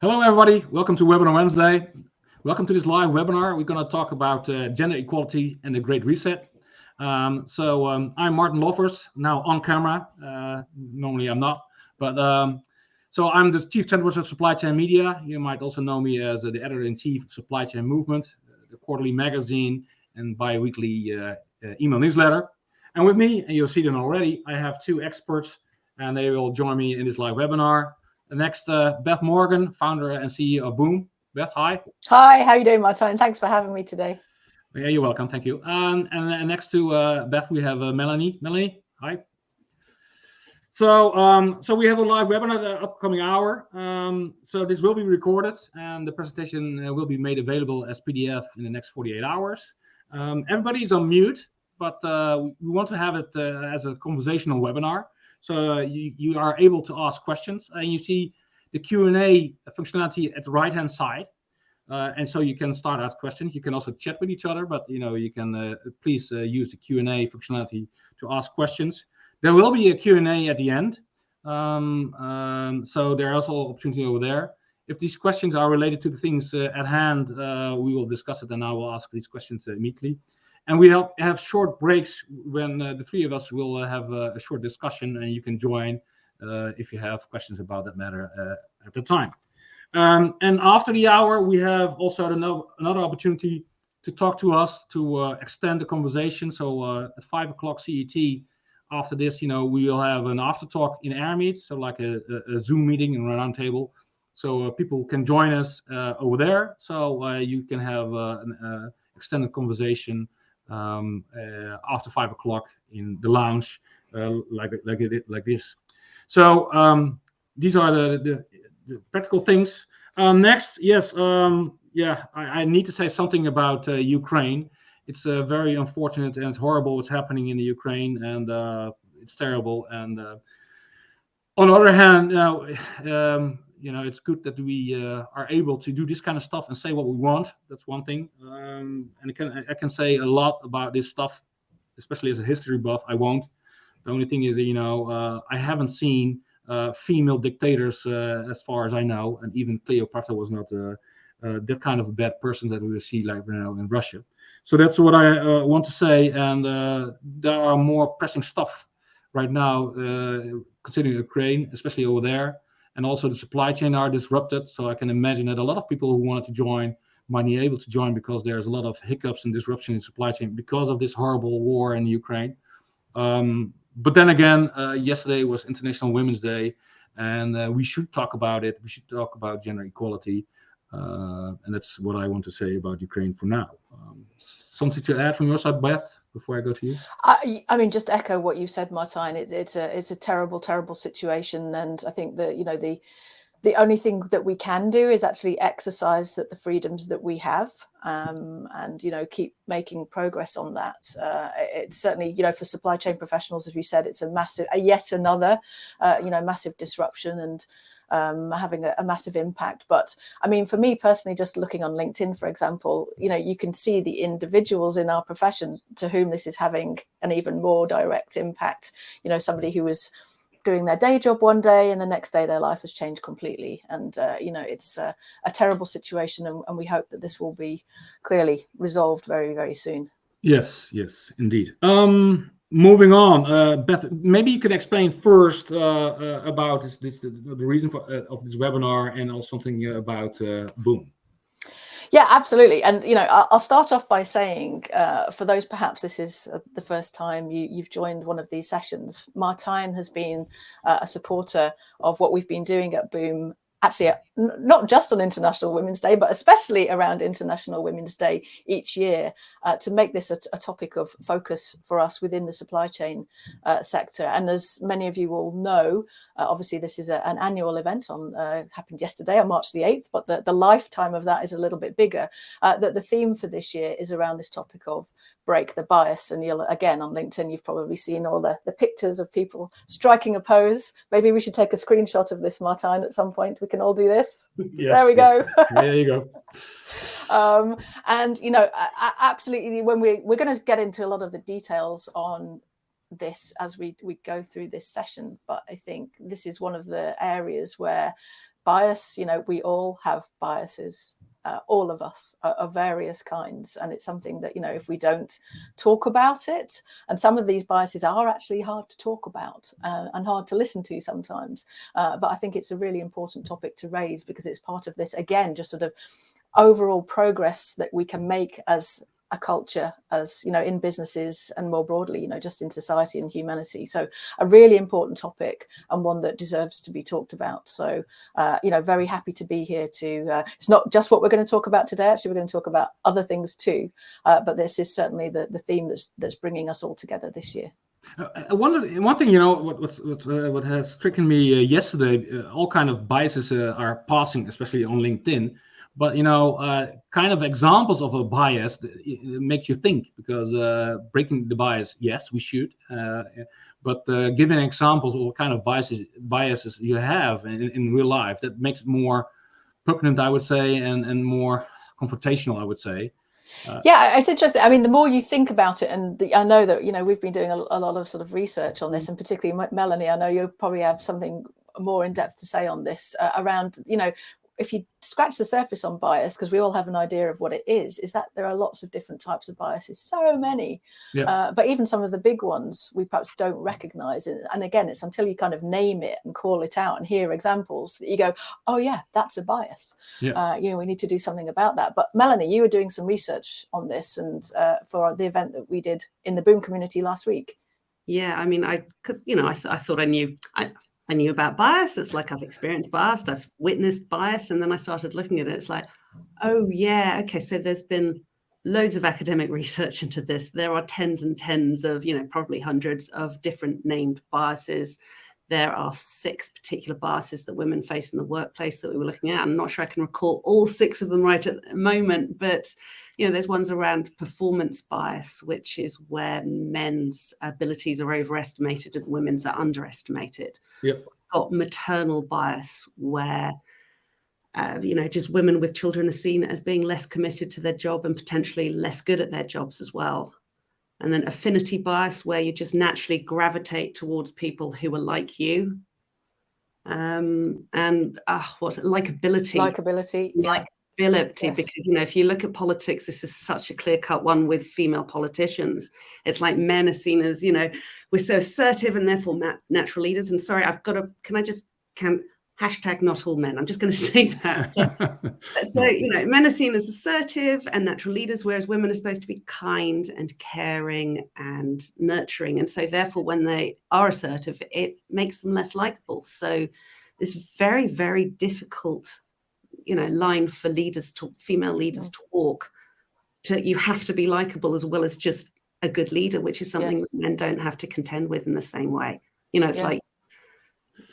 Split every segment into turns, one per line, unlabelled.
Hello, everybody. Welcome to Webinar Wednesday. Welcome to this live webinar. We're going to talk about gender equality and the Great Reset. I'm Martijn Lofvers, now on camera. Normally I'm not, but I'm the Chief Trendwatcher of Supply Chain Media. You might also know me as the Editor-in-Chief of Supply Chain Movement, the quarterly magazine and bi-weekly email newsletter. And with me, and you'll see them already, I have two experts, and they will join me in this live webinar. The next, Beth Morgan, founder and CEO of Boom. Beth, hi.
Hi, how are you doing, Martijn? Thanks for having me today.
Yeah, you're welcome. Thank you. And next to Beth, we have Melanie. Melanie, hi. So we have a live webinar the upcoming hour. So this will be recorded, and the presentation will be made available as PDF in the next 48 hours. Everybody's on mute, but we want to have it as a conversational webinar. So you are able to ask questions, and you see the Q&A functionality at the right-hand side. And so you can start out questions. You can also chat with each other, but you can please use the Q&A functionality to ask questions. There will be a Q&A at the end. So there are also opportunity over there. If these questions are related to the things at hand, we will discuss it, and I will ask these questions immediately. And we have short breaks when the three of us will have a short discussion, and you can join if you have questions about that matter at the time. And after the hour, we have also another opportunity to talk to us, to extend the conversation. So at 5 o'clock CET, after this, we will have an Aftertalk in AirMeet, so like a Zoom meeting and a roundtable. So people can join us over there. So you can have an extended conversation after 5 o'clock in the lounge, like this. So these are the practical things. Next, yes, I need to say something about Ukraine. It's very unfortunate and it's horrible what's happening in the Ukraine, and it's terrible. And on the other hand, it's good that we are able to do this kind of stuff and say what we want. That's one thing. And I can say a lot about this stuff, especially as a history buff. I won't. The only thing is that, I haven't seen female dictators as far as I know, and even Cleopatra was not that kind of a bad person that we will see like in Russia. So that's what I want to say. And there are more pressing stuff right now considering Ukraine, especially over there. And also the supply chain are disrupted. So I can imagine that a lot of people who wanted to join might be able to join because there's a lot of hiccups and disruption in supply chain because of this horrible war in Ukraine. But then again, yesterday was International Women's Day, and we should talk about it. We should talk about gender equality. And that's what I want to say about Ukraine for now. Something to add from your side, Beth, before I go to you?
I mean, just echo what you said, Martijn. It's a terrible, terrible situation, and I think that the only thing that we can do is actually exercise the freedoms that we have, and keep making progress on that. It's certainly for supply chain professionals, as you said, it's yet another massive disruption and having a massive impact. But I mean, for me personally, just looking on LinkedIn, for example, you can see the individuals in our profession to whom this is having an even more direct impact. Somebody who was doing their day job one day and the next day their life has changed completely, and it's a terrible situation, and we hope that this will be clearly resolved very, very soon.
Yes, indeed. Moving on, Beth, maybe you can explain first about the reason of this webinar, and also something about Boom.
Yeah, absolutely. And, I'll start off by saying, for those perhaps this is the first time you've joined one of these sessions, Martijn has been a supporter of what we've been doing at Boom, actually not just on International Women's Day, but especially around International Women's Day each year, to make this a topic of focus for us within the supply chain sector. And as many of you will know, obviously this is an annual event happened yesterday on March the 8th, but the lifetime of that is a little bit bigger. The theme for this year is around this topic of break the bias. And you'll, again, on LinkedIn, you've probably seen all the pictures of people striking a pose. Maybe we should take a screenshot of this, Martijn, at some point. We can all do this.
Yes,
there we go.
There you go.
And absolutely, when we're going to get into a lot of the details on this as we go through this session, but I think this is one of the areas where bias, we all have biases. All of us of various kinds, and it's something that if we don't talk about it, and some of these biases are actually hard to talk about and hard to listen to sometimes, but I think it's a really important topic to raise, because it's part of this, again, just sort of overall progress that we can make as a culture, as in businesses and more broadly, just in society and humanity. So a really important topic, and one that deserves to be talked about. So very happy to be here to it's not just what we're going to talk about today. Actually, we're going to talk about other things too, but this is certainly the theme that's bringing us all together this year.
One thing, what has stricken me yesterday, all kind of biases are passing, especially on LinkedIn. But kind of examples of a bias that makes you think, because breaking the bias, yes, we should. But giving examples of what kind of biases you have in real life, that makes it more pertinent, I would say, and more confrontational, I would say.
Yeah, it's interesting. I mean, the more you think about it, and I know that we've been doing a lot of sort of research on this, and particularly Melanie, I know you probably have something more in depth to say on this around if you scratch the surface on bias, because we all have an idea of what it is that there are lots of different types of biases, so many.
Yeah.
But even some of the big ones we perhaps don't recognize. And again, it's until you kind of name it and call it out and hear examples that you go, oh yeah, that's a bias.
Yeah.
We need to do something about that. But Melanie, you were doing some research on this, and for the event that we did in the Boom community last week.
Yeah, I mean, I thought I knew. I knew about bias. It's like I've experienced bias, I've witnessed bias, and then I started looking at it. It's like, oh yeah, okay. So there's been loads of academic research into this. There are tens and tens of, probably hundreds of different named biases. There are 6 particular biases that women face in the workplace that we were looking at. I'm not sure I can recall all 6 of them right at the moment, but there's ones around performance bias, which is where men's abilities are overestimated and women's are underestimated.
Yep.
We've got maternal bias, where just women with children are seen as being less committed to their job and potentially less good at their jobs as well. And then affinity bias, where you just naturally gravitate towards people who are like you. And what's it? Likability.
Likability. Yeah.
Likability,
Yes.
because, if you look at politics, this is such a clear-cut one with female politicians. It's like men are seen as, we're so assertive and therefore natural leaders. And sorry, hashtag not all men. I'm just going to say that. So men are seen as assertive and natural leaders, whereas women are supposed to be kind and caring and nurturing. And so therefore, when they are assertive, it makes them less likable. So this very, very difficult, line for female leaders to walk. You have to be likable as well as just a good leader, which is something that men don't have to contend with in the same way. It's like,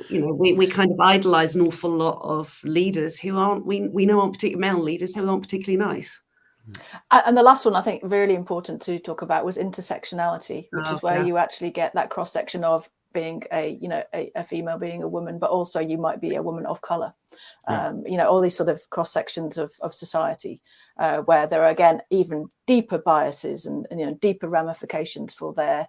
we kind of idolize an awful lot of leaders who aren't particularly male leaders who aren't particularly nice.
And the last one I think really important to talk about was intersectionality, which is where you actually get that cross section of being a female, being a woman, but also you might be a woman of color. All these sort of cross sections of society where there are, again, even deeper biases and deeper ramifications for their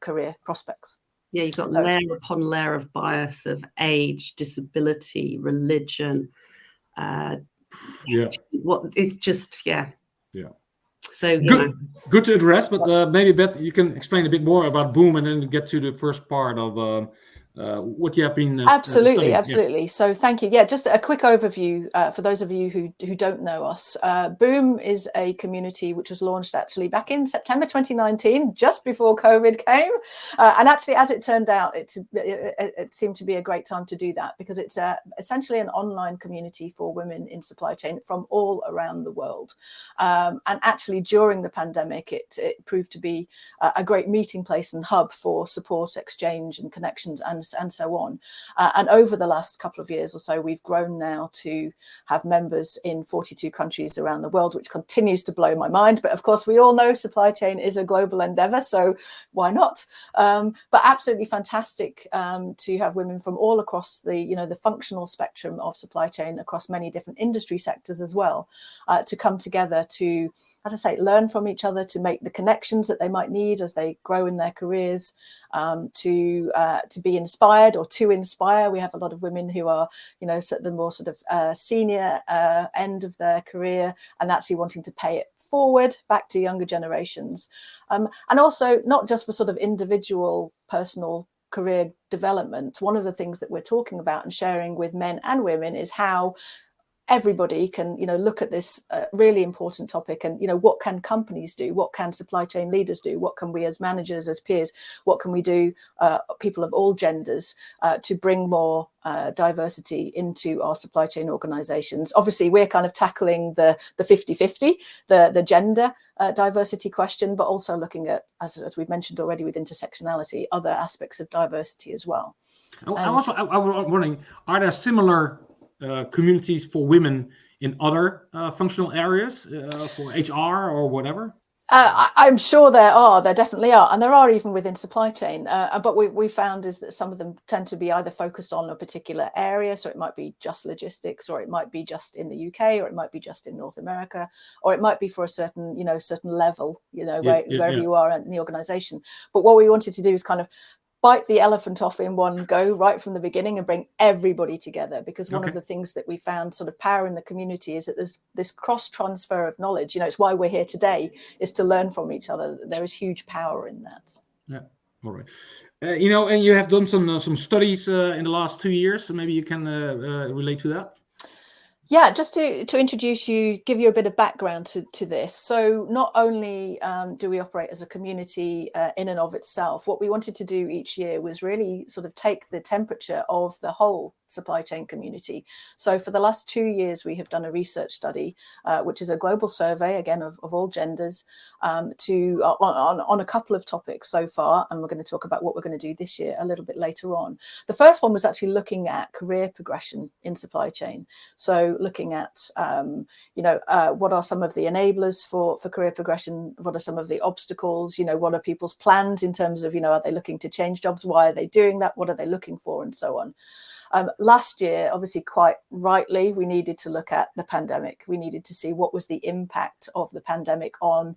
career prospects.
Yeah, you've got layer upon layer of bias of age, disability, religion. What it's just, yeah. So
good to address, but maybe Beth, you can explain a bit more about Boom, and then get to the first part of what you have been
absolutely.
Yeah.
So thank you. Yeah, just a quick overview for those of you who don't know us. Boom is a community which was launched actually back in September 2019, just before COVID came, and actually, as it turned out, it seemed to be a great time to do that, because it's essentially an online community for women in supply chain from all around the world. And actually, during the pandemic, it proved to be a great meeting place and hub for support, exchange, and connections, and so on. And over the last couple of years or so, we've grown now to have members in 42 countries around the world, which continues to blow my mind. But of course, we all know supply chain is a global endeavor, so why not? But absolutely fantastic to have women from all across the functional spectrum of supply chain across many different industry sectors as well, to come together to, as I say, learn from each other, to make the connections that they might need as they grow in their careers, to be in inspired or to inspire. We have a lot of women who are, you know, at the more sort of senior end of their career and actually wanting to pay it forward back to younger generations. And also not just for sort of individual personal career development. One of the things that we're talking about and sharing with men and women is how everybody can, you know, look at this really important topic and, you know, what can companies do? What can supply chain leaders do? What can we as managers, as peers, what can we do, people of all genders, to bring more diversity into our supply chain organizations? Obviously, we're kind of tackling the 50-50, the gender diversity question, but also looking at, as we've mentioned already with intersectionality, other aspects of diversity as well.
I was wondering, are there similar communities for women in other functional areas, for HR or whatever?
I'm sure there definitely are, and there are even within supply chain. But we found is that some of them tend to be either focused on a particular area, so it might be just logistics, or it might be just in the UK, or it might be just in North America, or it might be for a certain, you know, certain level, you know, wherever you are in the organisation. But what we wanted to do is kind of bite the elephant off in one go right from the beginning and bring everybody together, because one of the things that we found sort of power in the community is that there's this cross transfer of knowledge. You know, it's why we're here today, is to learn from each other. There is huge power in that.
Yeah, all right. You know, and you have done some studies in the last 2 years, so maybe you can relate to that.
Yeah, just to introduce you, give you a bit of background to this. So not only do we operate as a community in and of itself, what we wanted to do each year was really sort of take the temperature of the whole supply chain community. So for the last 2 years, we have done a research study, which is a global survey, again, of all genders, on a couple of topics so far. And we're going to talk about what we're going to do this year a little bit later on. The first one was actually looking at career progression in supply chain. So looking at, what are some of the enablers for career progression? What are some of the obstacles? You know, what are people's plans in terms of, you know, are they looking to change jobs? Why are they doing that? What are they looking for? And so on. Last year, obviously, quite rightly, we needed to look at the pandemic. We needed to see what was the impact of the pandemic on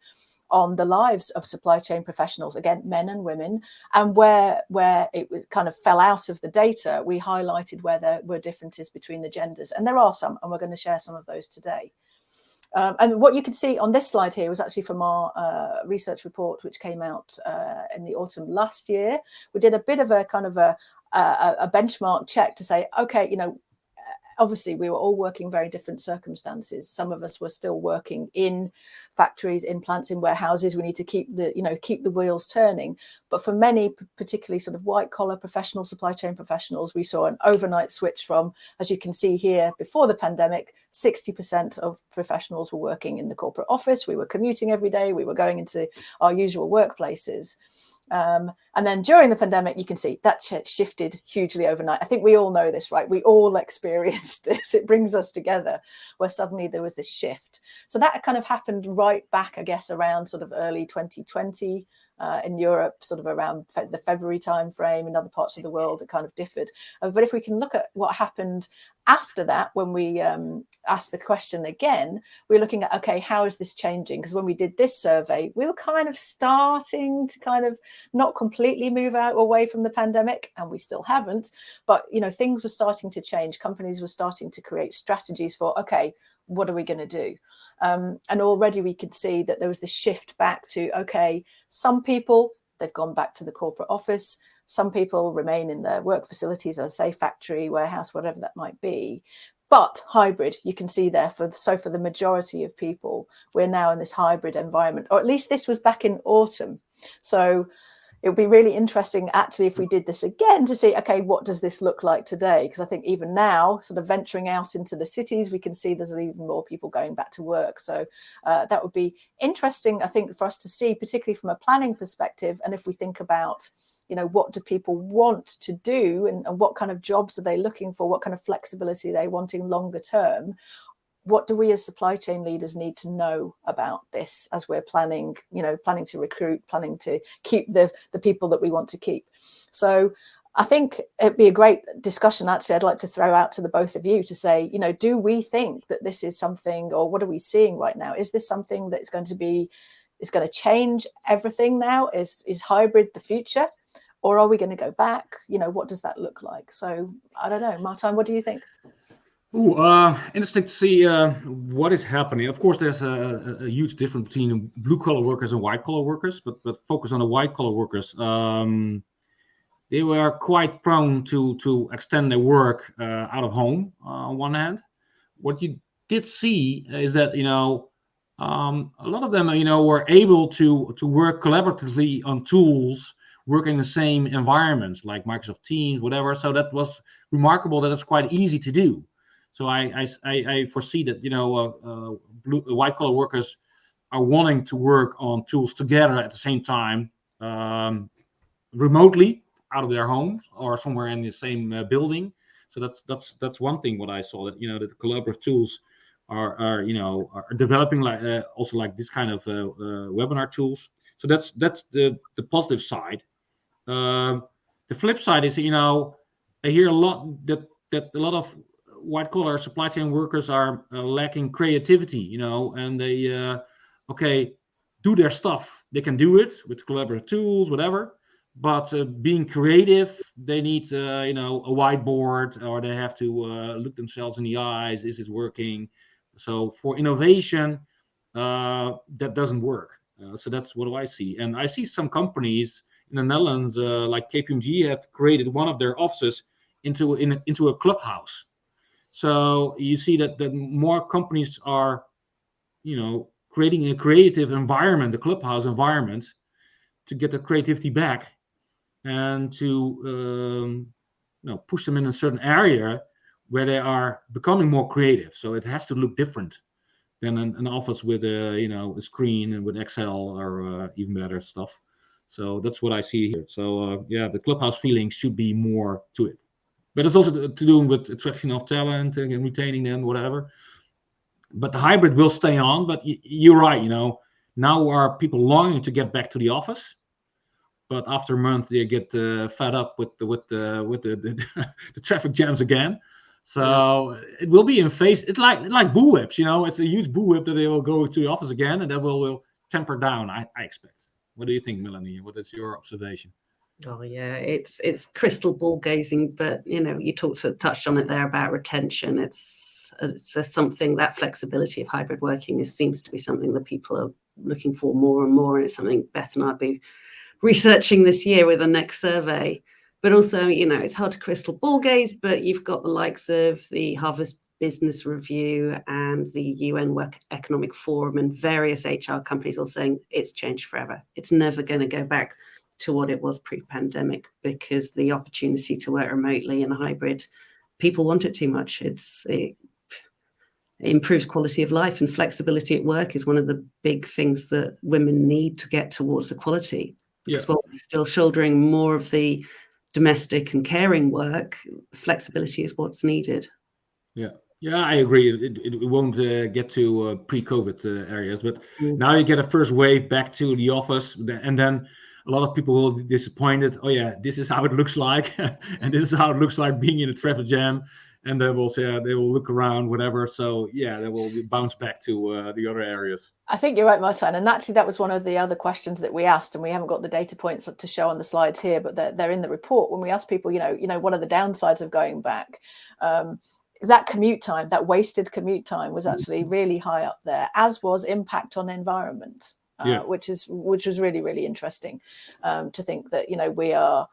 the lives of supply chain professionals, again, men and women, and where it kind of fell out of the data, we highlighted where there were differences between the genders. And there are some, and we're going to share some of those today. And what you can see on this slide here was actually from our research report, which came out in the autumn last year. We did a bit of a kind of a benchmark check to say, okay, you know, obviously we were all working very different circumstances. Some of us were still working in factories, in plants, in warehouses. We need to keep the wheels turning. But for many, particularly sort of white collar professional, supply chain professionals, we saw an overnight switch from, as you can see here, before the pandemic, 60% of professionals were working in the corporate office. We were commuting every day. We were going into our usual workplaces. And then during the pandemic, you can see that shifted hugely overnight. I think we all know this, right? We all experienced this. It brings us together, where suddenly there was this shift. So that kind of happened right back, I guess, around sort of early 2020 in Europe, sort of around the February timeframe. In other parts of the world, it kind of differed. But if we can look at what happened after that, when we asked the question again, we're looking at, okay, how is this changing? Because when we did this survey, we were kind of starting to kind of not completely move away from the pandemic, and we still haven't, but, you know, things were starting to change. Companies were starting to create strategies for, okay, what are we going to do? And already we could see that there was this shift back to, okay, some people, they've gone back to the corporate office. Some people remain in their work facilities, as I say, factory, warehouse, whatever that might be. But hybrid, you can see there, for the majority of people, we're now in this hybrid environment, or at least this was back in autumn. So it would be really interesting, actually, if we did this again, to see, okay, what does this look like today? Because I think even now, sort of venturing out into the cities, we can see there's even more people going back to work. So that would be interesting, I think, for us to see, particularly from a planning perspective. And if we think about, you know, what do people want to do, and what kind of jobs are they looking for? What kind of flexibility are they wanting longer term? What do we as supply chain leaders need to know about this as we're planning to recruit, planning to keep the people that we want to keep? So I think it'd be a great discussion, actually, I'd like to throw out to the both of you to say, you know, do we think that this is something, or what are we seeing right now? Is this something that's going to change everything now? Is hybrid the future? or are we going to go back? What does that look like? So I don't know, Martijn, what do you think?
Interesting to see what is happening. Of course, there's a huge difference between blue-collar workers and white-collar workers, but focus on the white-collar workers. They were quite prone to extend their work out of home on one hand. What you did see is that, a lot of them, were able to work collaboratively on tools, work in the same environments like Microsoft Teams, whatever. So that was remarkable that it's quite easy to do. So I foresee that, white-collar workers are wanting to work on tools together at the same time, remotely out of their homes or somewhere in the same building. So that's one thing what I saw, that that the collaborative tools are developing, like also like this kind of webinar tools. So that's the positive side. The flip side is, I hear a lot that a lot of white collar supply chain workers are lacking creativity, and they do their stuff. They can do it with collaborative tools, whatever. But being creative, they need a whiteboard, or they have to look themselves in the eyes. Is this working? So for innovation, that doesn't work. So that's what I see. And I see some companies in the Netherlands, like KPMG, have created one of their offices into a clubhouse. So you see that more companies are, creating a creative environment, a clubhouse environment, to get the creativity back and to push them in a certain area where they are becoming more creative. So it has to look different than an office with a screen and with Excel or even better stuff. So that's what I see here. So the clubhouse feeling should be more to it. But it's also to do with attraction of talent and retaining them, whatever. But the hybrid will stay on. But you're right, now are people longing to get back to the office. But after a month, they get fed up with the traffic jams again. So it will be in phase. It's like boo whips, it's a huge boo whip that they will go to the office again, and that will temper down, I expect. What do you think, Melanie? What is your observation?
Oh yeah, it's crystal ball gazing, but you touched on it there about retention. It's something, that flexibility of hybrid working seems to be something that people are looking for more and more, and it's something Beth and I'll be researching this year with the next survey. But also, it's hard to crystal ball gaze, but you've got the likes of the Harvard Business Review and the UN Work Economic Forum and various HR companies all saying it's changed forever. It's never going to go back to what it was pre-pandemic, because the opportunity to work remotely and hybrid, people want it too much. It improves quality of life, and flexibility at work is one of the big things that women need to get towards equality. Because while we're still shouldering more of the domestic and caring work, flexibility is what's needed.
Yeah, I agree. It won't get to pre-COVID areas, but now you get a first wave back to the office, and then a lot of people will be disappointed. Oh yeah, this is how it looks like, and this is how it looks like being in a traffic jam. And they will say they will look around, whatever. So they will bounce back to the other areas.
I think you're right, Martijn. And actually, that was one of the other questions that we asked, and we haven't got the data points to show on the slides here, but they're in the report. When we asked people, what are the downsides of going back? That commute time, that wasted commute time, was actually really high up there, as was impact on environment, which was really, really interesting to think that we are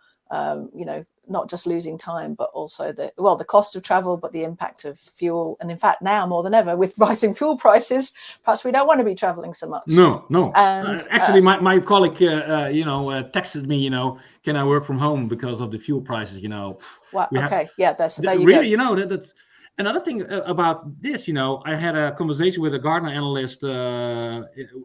not just losing time, but also the cost of travel, but the impact of fuel. And in fact, now more than ever, with rising fuel prices, perhaps we don't want to be traveling so much.
No.
And
actually, my colleague, texted me, can I work from home because of the fuel prices?
Well, okay, there you
really,
go.
That's another thing about this. I had a conversation with a Gartner analyst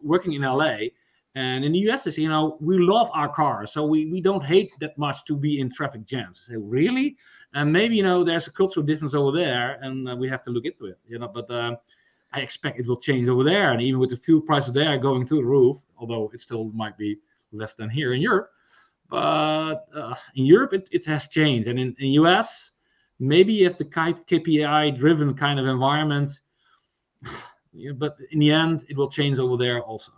working in LA. And in the US, they say, we love our cars, so we don't hate that much to be in traffic jams. I say, really? And maybe, there's a cultural difference over there, and we have to look into it, But I expect it will change over there. And even with the fuel prices there going through the roof, although it still might be less than here in Europe. But in Europe, it has changed. And in US, maybe you have the KPI-driven kind of environment. But in the end, it will change over there also.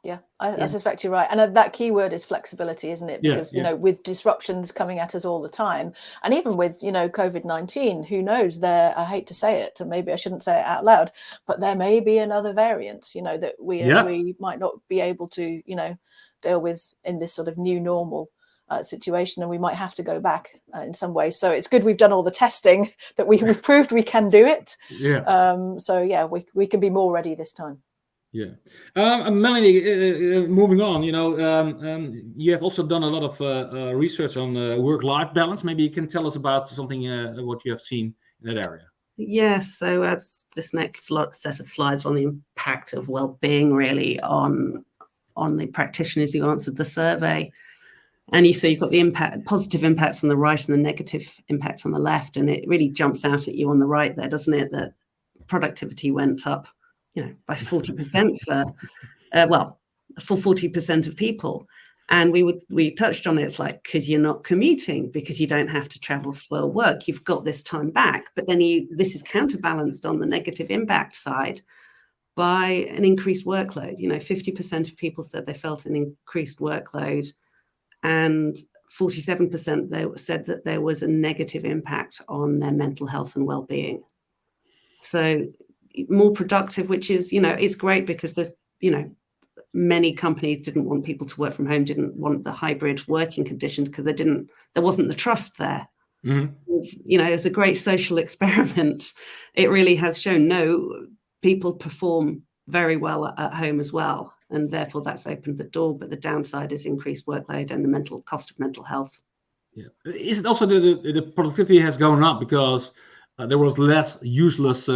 Yeah, I suspect you're right. And that key word is flexibility, isn't it? Because, you know, with disruptions coming at us all the time, and even with, you know, COVID-19, who knows, I hate to say it, and maybe I shouldn't say it out loud, but there may be another variant, you know, that we might not be able to, you know, deal with in this sort of new normal situation, and we might have to go back in some ways. So it's good we've done all the testing, that we've proved we can do it. So yeah, we can be more ready this time.
Yeah. Melanie, moving on, you know, you have also done a lot of research on work-life balance. Maybe you can tell us about something, what you have seen in that area.
Yes, so as this next set of slides on the impact of well-being really on the practitioners who answered the survey. And you've got the positive impacts on the right and the negative impact on the left. And it really jumps out at you on the right there, doesn't it? That productivity went up, you know, by 40% for 40% of people. And we touched on it. It's like, because you're not commuting, because you don't have to travel for work, you've got this time back. But then this is counterbalanced on the negative impact side by an increased workload. You know, 50% of people said they felt an increased workload, and 47% they said that there was a negative impact on their mental health and well-being. So more productive, which is, you know, it's great, because there's, you know, many companies didn't want people to work from home, didn't want the hybrid working conditions, because there wasn't the trust there. You know, it's a great social experiment. It really has shown, no, people perform very well at home as well, and therefore that's opened the door. But the downside is increased workload and the mental cost of mental health.
Yeah, is it also the productivity has gone up because there was less useless you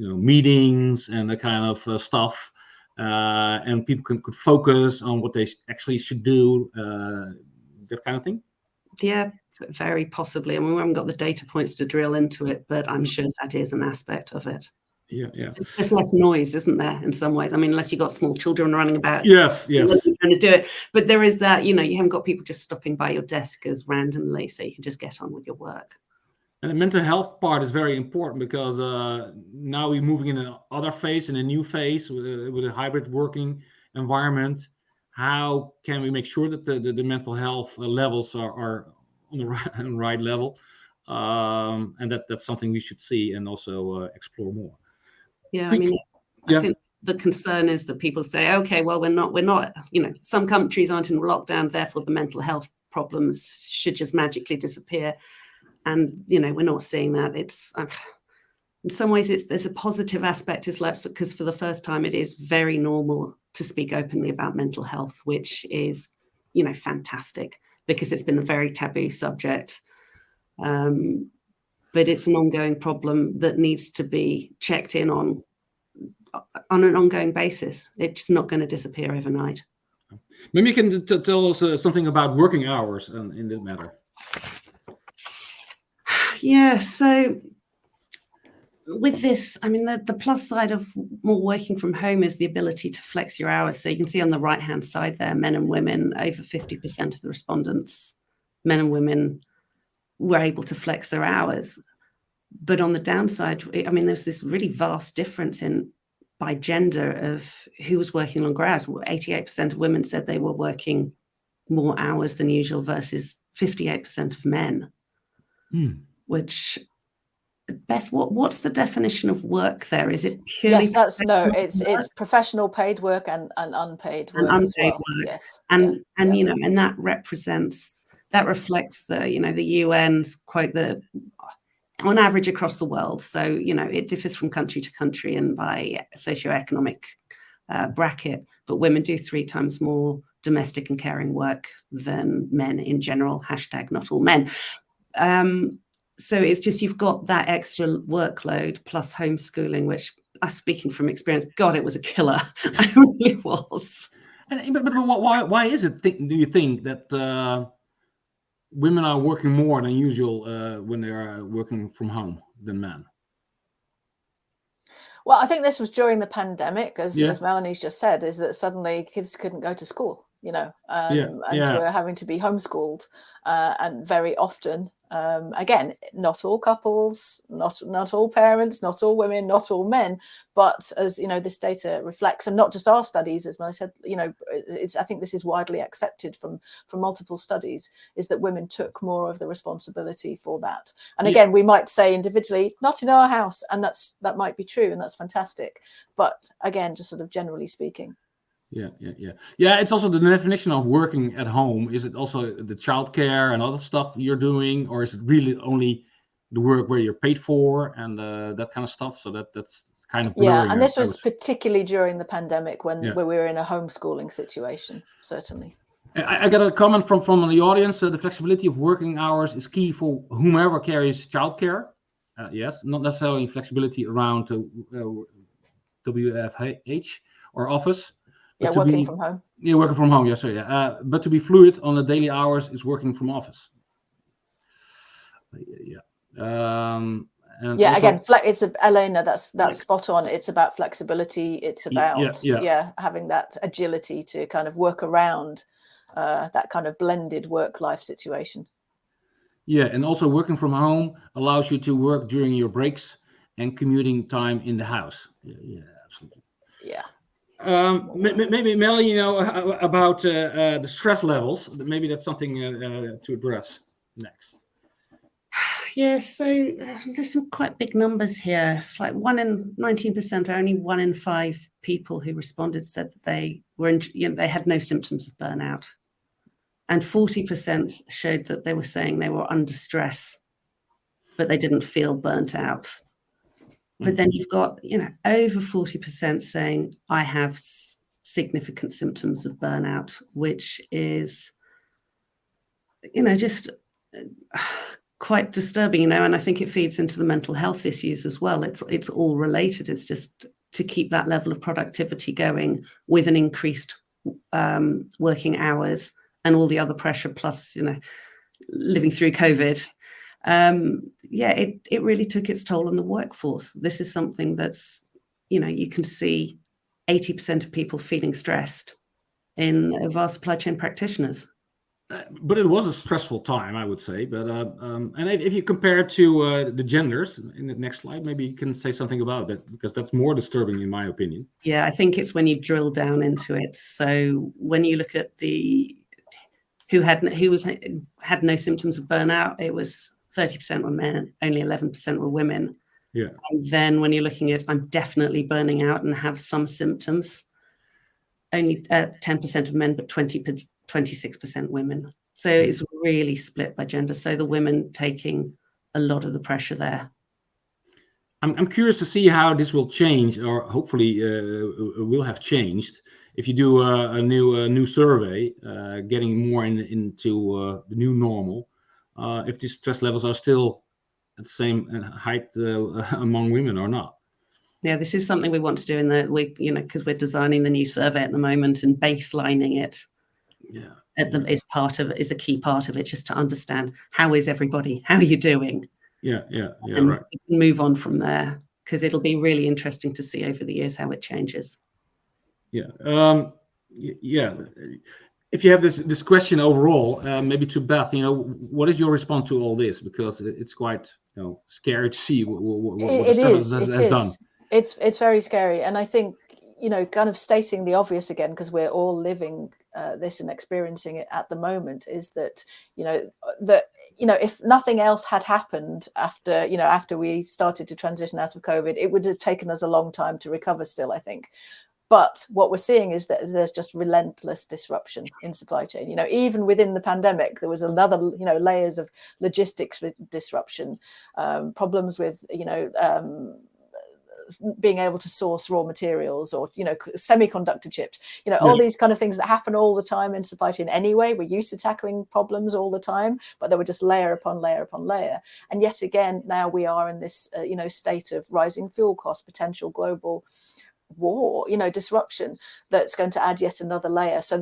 know, meetings and that kind of stuff, and people could focus on what they actually should do, that kind of thing?
Yeah, very possibly. I mean, we haven't got the data points to drill into it, but I'm sure that is an aspect of it.
Yeah.
There's less noise, isn't there, in some ways? I mean, unless you've got small children running about.
Yes.
Trying to do it. But there is that, you know, you haven't got people just stopping by your desk as randomly, so you can just get on with your work.
And the mental health part is very important, because now we're moving in another phase, in a new phase with a hybrid working environment. How can we make sure that the mental health levels are on the right level, and that's something we should see and also explore more.
Yeah, I mean, I think the concern is that people say, okay, well, we're not, you know, some countries aren't in lockdown, therefore the mental health problems should just magically disappear. And, you know, we're not seeing that. It's in some ways there's a positive aspect, is like, because for the first time it is very normal to speak openly about mental health, which is, you know, fantastic, because it's been a very taboo subject. But it's an ongoing problem that needs to be checked in on an ongoing basis. It's not going to disappear overnight.
Maybe you can tell us something about working hours in this matter.
Yeah, so with this, I mean, the plus side of more working from home is the ability to flex your hours. So you can see on the right-hand side there, men and women, over 50% of the respondents, men and women, were able to flex their hours. But on the downside, I mean, there's this really vast difference by gender of who was working longer hours. 88% of women said they were working more hours than usual versus 58% of men. Which, Beth, what's the definition of work there? Is it purely?
Yes, it's professional paid work and unpaid work.
And unpaid
work. Yes.
And you know, and that reflects the, you know, the UN's quote, on average across the world. So, you know, it differs from country to country and by socioeconomic bracket, but women do 3 times more domestic and caring work than men in general. # not all men. So it's just, you've got that extra workload plus homeschooling, which, speaking from experience, God, it was a killer. It really was.
But why is it, do you think, that women are working more than usual when they are working from home than men?
Well, I think this was during the pandemic, as Melanie's just said, is that suddenly kids couldn't go to school. and were having to be homeschooled, and very often, again, not all couples, not all parents, not all women, not all men, but as this data reflects, and not just our studies, as Melanie said, I think this is widely accepted from multiple studies, is that women took more of the responsibility for that. And again, we might say individually, not in our house, and that might be true, and that's fantastic. But again, just sort of generally speaking.
Yeah. It's also the definition of working at home. Is it also the childcare and other stuff you're doing, or is it really only the work where you're paid for and that kind of stuff? So that's kind of blurring.
Yeah, and this was particularly during the pandemic when we were in a homeschooling situation. Certainly.
I got a comment from the audience. The flexibility of working hours is key for whomever carries childcare. Yes, not necessarily flexibility around WFH or office.
Working from home.
Yeah, working from home. Yes, but to be fluid on the daily hours is working from office.
Again, it's Elena. That's spot on. It's about flexibility. It's about having that agility to kind of work around that kind of blended work-life situation.
Yeah, and also working from home allows you to work during your breaks and commuting time in the house. Yeah, absolutely.
Yeah.
Maybe Melanie, about the stress levels. Maybe that's something to address next.
Yeah, so there's some quite big numbers here. It's like 19%, or only 1 in 5 people who responded said that they were they had no symptoms of burnout, and 40% showed that they were saying they were under stress, but they didn't feel burnt out. But then you've got, over 40% saying I have significant symptoms of burnout, which is, just quite disturbing, and I think it feeds into the mental health issues as well. It's all related. It's just to keep that level of productivity going with an increased working hours and all the other pressure, plus, living through COVID. It really took its toll on the workforce. This is something that's, you can see 80% of people feeling stressed in our supply chain practitioners.
But it was a stressful time, I would say. But and if you compare to the genders in the next slide, maybe you can say something about that, because that's more disturbing in my opinion.
Yeah, I think it's when you drill down into it. So when you look at who had no symptoms of burnout, it was 30% were men, only 11% were women.
Yeah.
And then when you're looking at I'm definitely burning out and have some symptoms, only 10% of men, but 26% women. So it's really split by gender. So the women taking a lot of the pressure there.
I'm curious to see how this will change, or hopefully will have changed, if you do a new survey, getting more into the new normal. If these stress levels are still at the same height among women or not.
Yeah, this is something we want to do in the week, because we're designing the new survey at the moment and baselining it.
Yeah,
is a key part of it, just to understand how is everybody, how are you doing?
Yeah,
and
right.
We can move on from there, because it'll be really interesting to see over the years how it changes.
Yeah. If you have this question overall, maybe to Beth, what is your response to all this? Because it's quite scary to see what the stress has done.
It's very scary, and I think kind of stating the obvious again, because we're all living this and experiencing it at the moment, is that if nothing else had happened after we started to transition out of COVID, it would have taken us a long time to recover still, I think. But what we're seeing is that there's just relentless disruption in supply chain. Even within the pandemic, there was another, layers of logistics disruption, problems with, being able to source raw materials, or, semiconductor chips, all these kind of things that happen all the time in supply chain anyway. We're used to tackling problems all the time, but they were just layer upon layer upon layer. And yet again, now we are in this, state of rising fuel costs, potential global war, disruption that's going to add yet another layer. So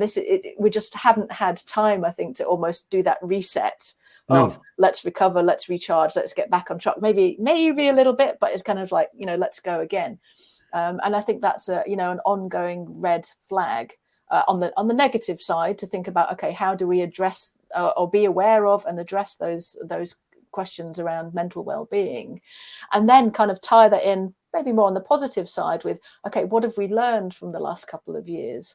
we just haven't had time, I think, to almost do that reset of let's recover, let's recharge, let's get back on track. Maybe a little bit, but it's kind of like, let's go again. And I think that's an ongoing red flag on the negative side, to think about, okay, how do we address or be aware of and address those questions around mental well-being, and then kind of tie that in maybe more on the positive side with, okay, what have we learned from the last couple of years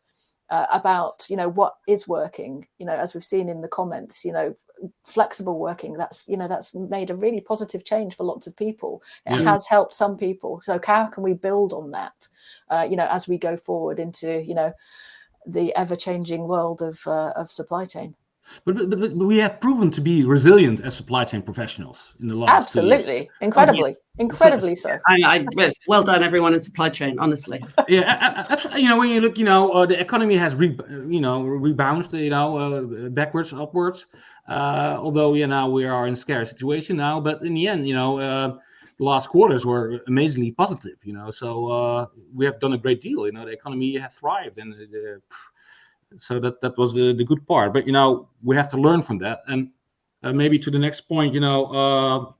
about, you know, what is working, you know, as we've seen in the comments, you know, flexible working, that's, you know, that's made a really positive change for lots of people. It has helped some people. So how can we build on that, you know, as we go forward into, you know, the ever-changing world of supply chain?
But we have proven to be resilient as supply chain professionals in the last 2 years.
Absolutely, incredibly so.
Well done, everyone in supply chain, honestly.
Yeah, absolutely. You know, when you look, you know, the economy has rebounded, you know, backwards, upwards. Although, you know, we are in a scary situation now, but in the end, you know, the last quarters were amazingly positive. You know, so we have done a great deal. You know, the economy has thrived, and so that was the good part. But, you know, we have to learn from that. And maybe to the next point, you know,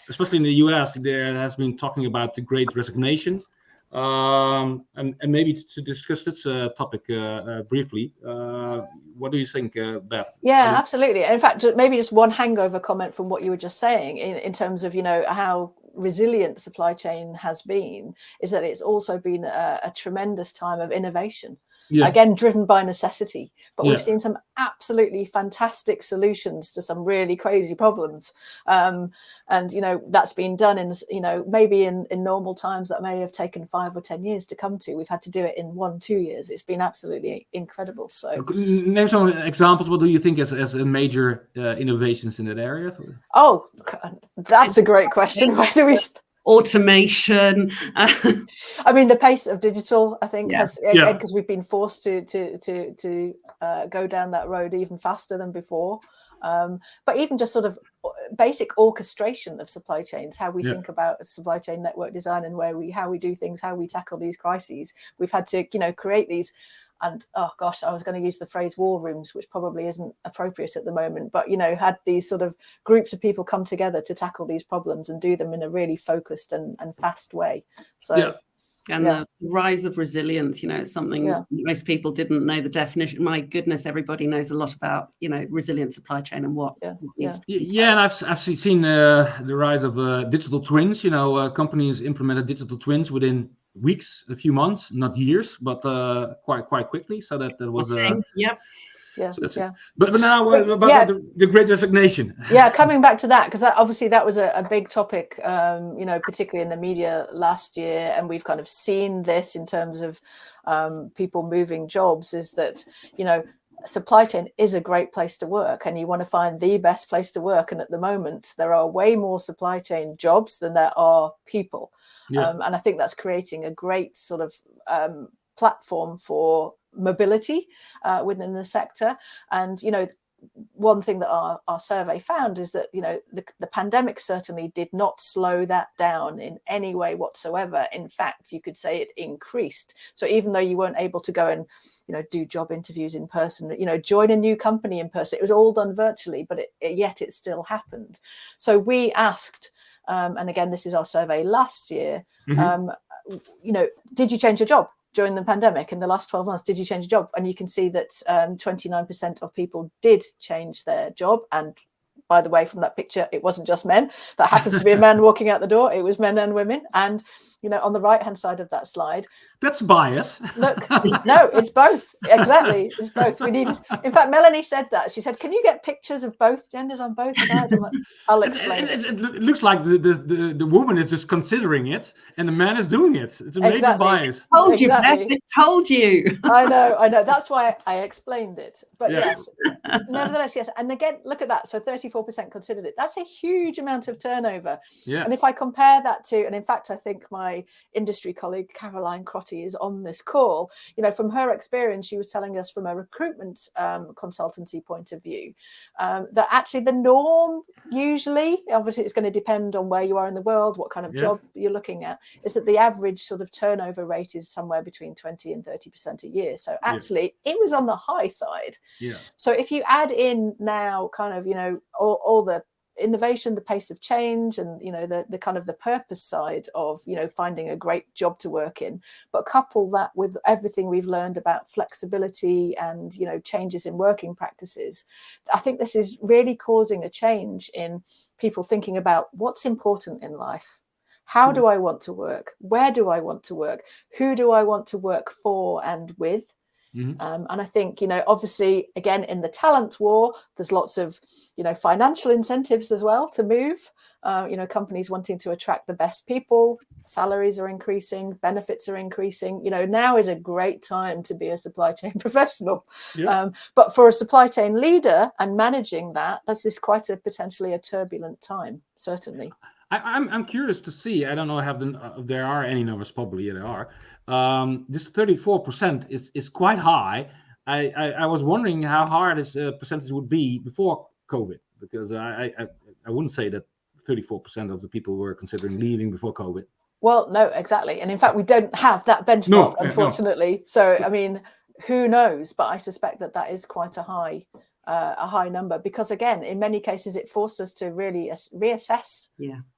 especially in the US, there has been talking about the Great Resignation. And maybe to discuss this topic briefly, what do you think, Beth?
Yeah, absolutely. In fact, maybe just one hangover comment from what you were just saying in terms of, you know, how resilient supply chain has been, is that it's also been a tremendous time of innovation. Yeah. Again, driven by necessity, but we've seen some absolutely fantastic solutions to some really crazy problems. And, you know, that's been done in, you know, maybe in normal times that may have taken 5 or 10 years to come to. We've had to do it in 1-2 years. It's been absolutely incredible. So
name some examples. What do you think as major innovations in that area?
Oh, that's a great question. Where do we
automation?
I mean, the pace of digital, I think, has, again, because we've been forced to go down that road even faster than before. But even just sort of basic orchestration of supply chains, how we think about supply chain network design and how we do things, how we tackle these crises. We've had to, you know, create these. And oh gosh, I was going to use the phrase war rooms, which probably isn't appropriate at the moment, but, you know, had these sort of groups of people come together to tackle these problems and do them in a really focused and fast way. So
the rise of resilience, you know, it's something most people didn't know the definition. My goodness, everybody knows a lot about, you know, resilient supply chain and what needs to be.
And I've seen the rise of digital twins. You know, companies implemented digital twins within weeks, a few months, not years, but quite quickly. So that was But now about the Great Resignation.
Yeah, coming back to that, because obviously that was a big topic, you know, particularly in the media last year, and we've kind of seen this in terms of people moving jobs, is that, you know, supply chain is a great place to work, and you want to find the best place to work. And at the moment, there are way more supply chain jobs than there are people. And I think that's creating a great sort of platform for mobility within the sector. And, you know, one thing that our survey found is that, you know, the pandemic certainly did not slow that down in any way whatsoever. In fact, you could say it increased. So even though you weren't able to go and, you know, do job interviews in person, you know, join a new company in person, it was all done virtually, but yet it still happened. So we asked, and again, this is our survey last year, you know, did you change your job during the pandemic? In the last 12 months, did you change your job? And you can see that 29% of people did change their job. And by the way, from that picture, it wasn't just men. That happens to be a man walking out the door. It was men and women. And, you know, on the right-hand side of that slide.
That's bias.
Look, no, it's both. Exactly. It's both. We need. In fact, Melanie said that. She said, can you get pictures of both genders on both sides? I'm like, I'll explain
it looks like the woman is just considering it and the man is doing it. It's a major bias.
Told you, Beth, it told you.
I know. That's why I explained it. But yes, nevertheless, yes. And again, look at that. So 34% considered it. That's a huge amount of turnover. Yeah. And if I compare that to, and in fact, I think my industry colleague, Caroline Crotty, is on this call, you know, from her experience, she was telling us from a recruitment consultancy point of view, that actually the norm usually, obviously it's going to depend on where you are in the world, what kind of job you're looking at, is that the average sort of turnover rate is somewhere between 20 and 30% a year. So actually it was on the high side. Yeah. So if you add in now kind of, you know, all the innovation, the pace of change, and the kind of the purpose side of finding a great job to work in, but couple that with everything we've learned about flexibility and changes in working practices. I think this is really causing a change in people thinking about what's important in life. How do I want to work? Where do I want to work? Who do I want to work for and with? And I think, obviously, again, in the talent war, there's lots of, financial incentives as well to move. Companies wanting to attract the best people, salaries are increasing, benefits are increasing. Now is a great time to be a supply chain professional. Yep. But for a supply chain leader and managing that, this is quite potentially a turbulent time, certainly.
I'm curious to see. I don't know if there are any numbers. Probably there are. This 34% is quite high. I was wondering how hard this percentage would be before COVID, because I wouldn't say that 34% of the people were considering leaving before COVID.
Well, no, exactly. And in fact, we don't have that benchmark, unfortunately. No. So, I mean, who knows? But I suspect that is quite a high number, because again, in many cases, it forced us to really reassess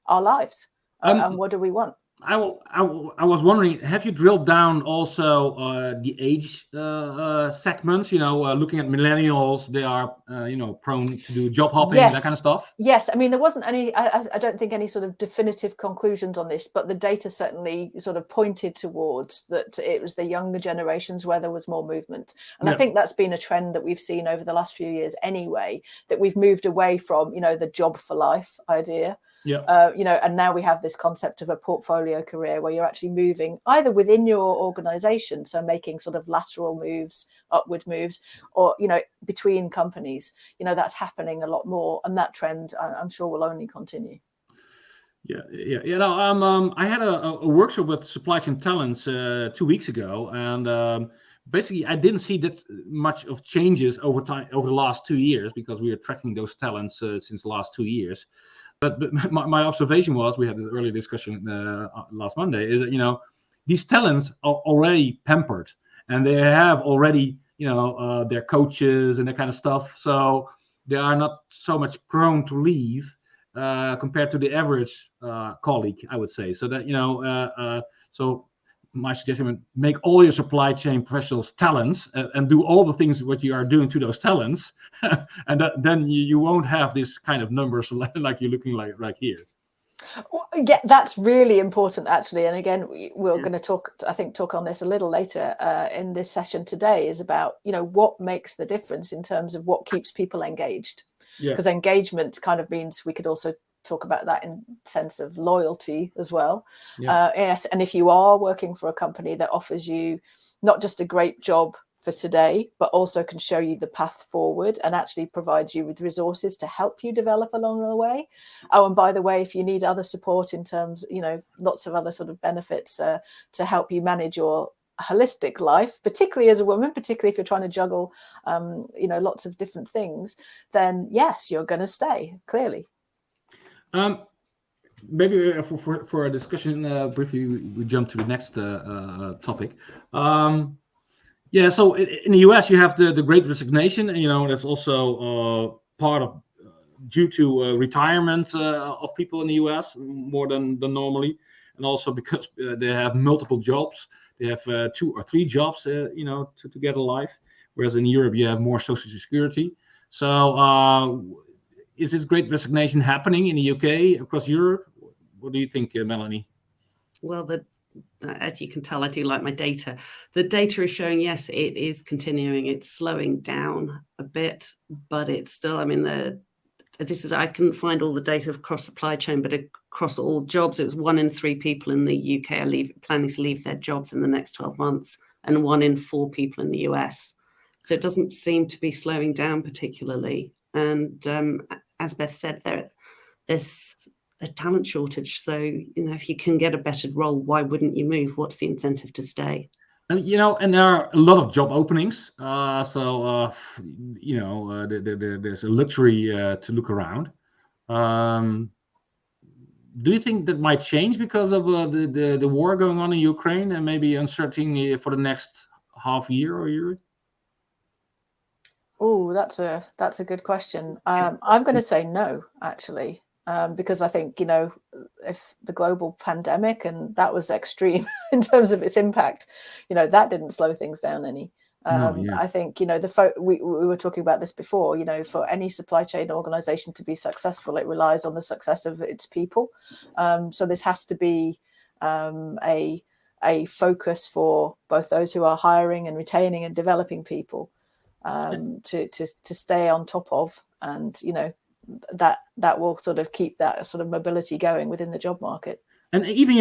our lives and what do we want.
I was wondering, have you drilled down also the age segments? Looking at millennials, they are prone to do job hopping, that kind of stuff.
Yes, I mean, there wasn't any. I don't think any sort of definitive conclusions on this, but the data certainly sort of pointed towards that it was the younger generations where there was more movement, and I think that's been a trend that we've seen over the last few years anyway. That we've moved away from the job for life idea. Yeah. And now we have this concept of a portfolio career where you're actually moving either within your organization, so making sort of lateral moves, upward moves, or between companies. That's happening a lot more, and that trend I'm sure will only continue.
I had a workshop with supply chain talents 2 weeks ago, and basically I didn't see that much of changes over the last 2 years, because we are tracking those talents since the last 2 years. But my observation was, we had this earlier discussion last Monday, is that these talents are already pampered, and they have already their coaches and that kind of stuff, so they are not so much prone to leave compared to the average colleague, I would say. So that so my suggestion: make all your supply chain professionals talents, and do all the things what you are doing to those talents, and then you won't have this kind of numbers like you're looking like here.
Yeah, that's really important, actually. And again, we're going to talk on this a little later in this session today, is about what makes the difference in terms of what keeps people engaged. Because engagement kind of means, we could also talk about that in sense of loyalty as well. Yes, and if you are working for a company that offers you not just a great job for today, but also can show you the path forward and actually provides you with resources to help you develop along the way. Oh, and by the way, if you need other support in terms, lots of other sort of benefits to help you manage your holistic life, particularly as a woman, particularly if you're trying to juggle lots of different things, then yes, you're going to stay, clearly.
Maybe for a discussion, briefly, we jump to the next topic. So in the US, you have the Great Resignation, and that's also part of due to retirement of people in the US more than normally, and also because they have multiple jobs. They have 2 or 3 jobs, to get a life, whereas in Europe you have more social security. So is this Great Resignation happening in the UK, across Europe? What do you think, Melanie?
Well, as you can tell, I do like my data. The data is showing, yes, it is continuing. It's slowing down a bit, but it's still, I mean, I couldn't find all the data across supply chain, but across all jobs, it was 1 in 3 people in the UK are planning to leave their jobs in the next 12 months, and 1 in 4 people in the US. So it doesn't seem to be slowing down particularly. And as Beth said, there's a talent shortage. So, if you can get a better role, why wouldn't you move? What's the incentive to stay?
And there are a lot of job openings. There's a luxury to look around. Do you think that might change because of the war going on in Ukraine, and maybe uncertainty for the next half year or year?
Oh, Oh, that's a good question. I'm going to say no, actually, because I think, if the global pandemic, and that was extreme in terms of its impact, that didn't slow things down any. I think, we were talking about this before, for any supply chain organization to be successful, it relies on the success of its people. So this has to be a focus for both those who are hiring and retaining and developing people, to stay on top of, and that will sort of keep that sort of mobility going within the job market.
And even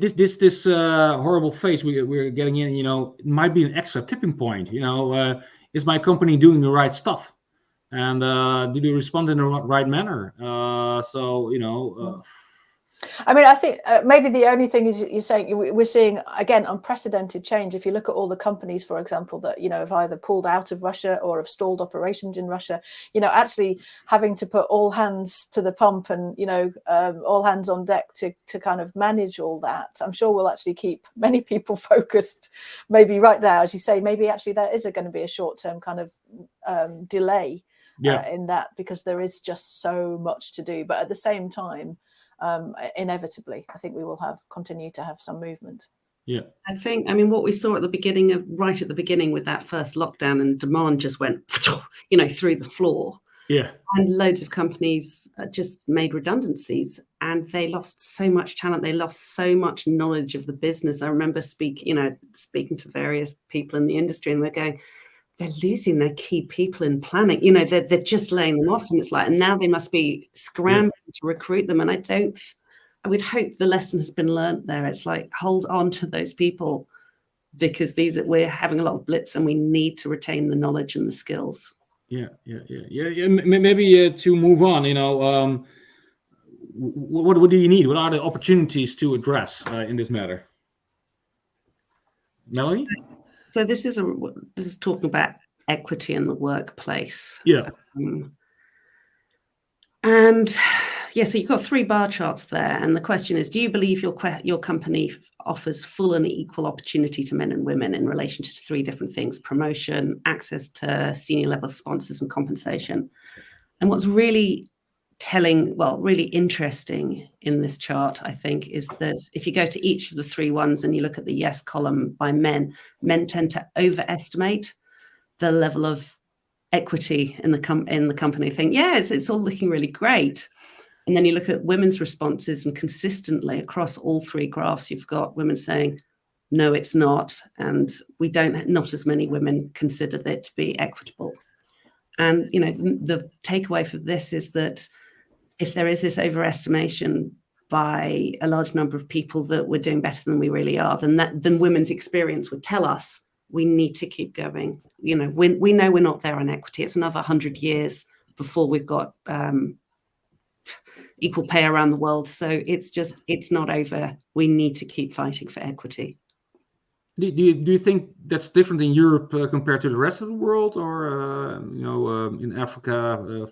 this horrible phase we're getting in, it might be an extra tipping point. Is my company doing the right stuff, and do they respond in the right manner?
I mean, I think maybe the only thing is you're saying we're seeing, again, unprecedented change. If you look at all the companies, for example, that, have either pulled out of Russia or have stalled operations in Russia, actually having to put all hands to the pump and, all hands on deck to kind of manage all that, I'm sure will actually keep many people focused. Maybe right now, as you say, maybe actually there is going to be a short-term kind of delay in that, because there is just so much to do. But at the same time, inevitably, I think we will continue to have some movement.
Yeah, I mean, what we saw right at the beginning with that first lockdown, and demand just went, through the floor.
Yeah,
and loads of companies just made redundancies, and they lost so much talent. They lost so much knowledge of the business. I remember speaking to various people in the industry, and they're going, they're losing their key people in planning. They're just laying them off, and it's like, and now they must be scrambling to recruit them. And I would hope the lesson has been learned there. It's like, hold on to those people, because we're having a lot of blips, and we need to retain the knowledge and the skills.
Yeah. Maybe to move on, what do you need? What are the opportunities to address in this matter? Melanie?
So this is talking about equity in the workplace.
Yeah.
So you've got 3 bar charts there, and the question is, do you believe your company offers full and equal opportunity to men and women in relation to 3 different things: promotion, access to senior level sponsors, and compensation? And what's really really interesting in this chart, I think, is that if you go to each of the 3 ones and you look at the yes column by men tend to overestimate the level of equity in the company. Think, it's all looking really great. And then you look at women's responses, and consistently across all 3 graphs, you've got women saying, no, it's not. And not as many women consider it to be equitable. And, the takeaway for this is that if there is this overestimation by a large number of people that we're doing better than we really are, then women's experience would tell us we need to keep going. We know we're not there on equity. It's another 100 years before we've got equal pay around the world. So it's not over. We need to keep fighting for equity.
Do you think that's different in Europe compared to the rest of the world, or in Africa,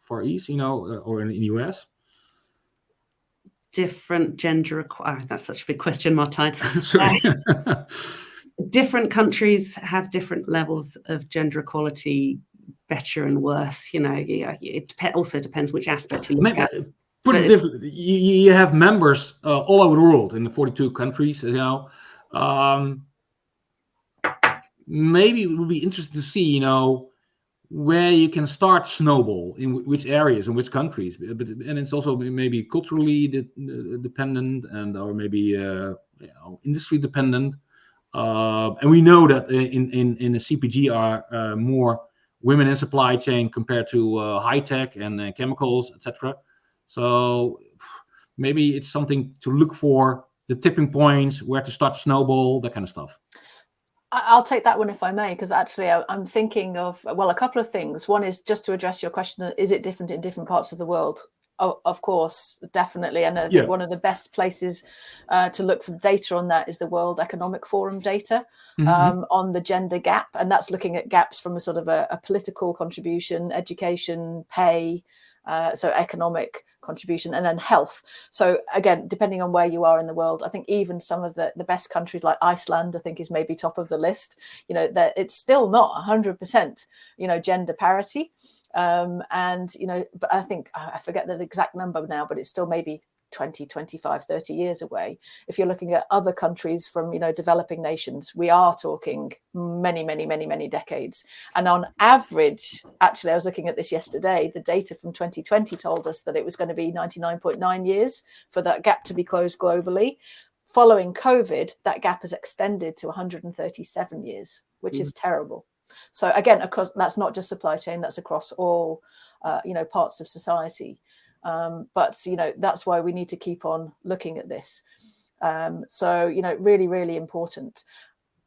Far East, or in the US?
Different gender equality. That's such a big question, Martijn.
Sorry.
Different countries have different levels of gender equality, better and worse. It also depends which aspect you look at.
Put it differently, you have members all over the world in the 42 countries. Maybe it would be interesting to see, where you can start snowball, in which areas and which countries. And it's also maybe culturally dependent, or maybe industry dependent. And we know that in the CPG are more women in supply chain compared to high tech and chemicals, etc. So maybe it's something to look for, the tipping points, where to start snowball, that kind of stuff.
I'll take that one if I may, because actually I'm thinking of, a couple of things. One is just to address your question, is it different in different parts of the world? Oh, of course, definitely. And I think one of the best places to look for data on that is the World Economic Forum data on the gender gap. And that's looking at gaps from a sort of a political contribution, education, pay, So economic contribution, and then health. So again, depending on where you are in the world, I think even some of the best countries like Iceland, I think, is maybe top of the list. That it's still not 100%, gender parity. And, but I think, I forget the exact number now, but it's still maybe 20, 25, 30 years away. If you're looking at other countries from, developing nations, we are talking many, many, many, many decades. And on average, actually, I was looking at this yesterday, the data from 2020 told us that it was going to be 99.9 years for that gap to be closed globally. Following COVID, that gap has extended to 137 years, which is terrible. So again, of course, that's not just supply chain, that's across all, parts of society. But that's why we need to keep on looking at this. So really, really important.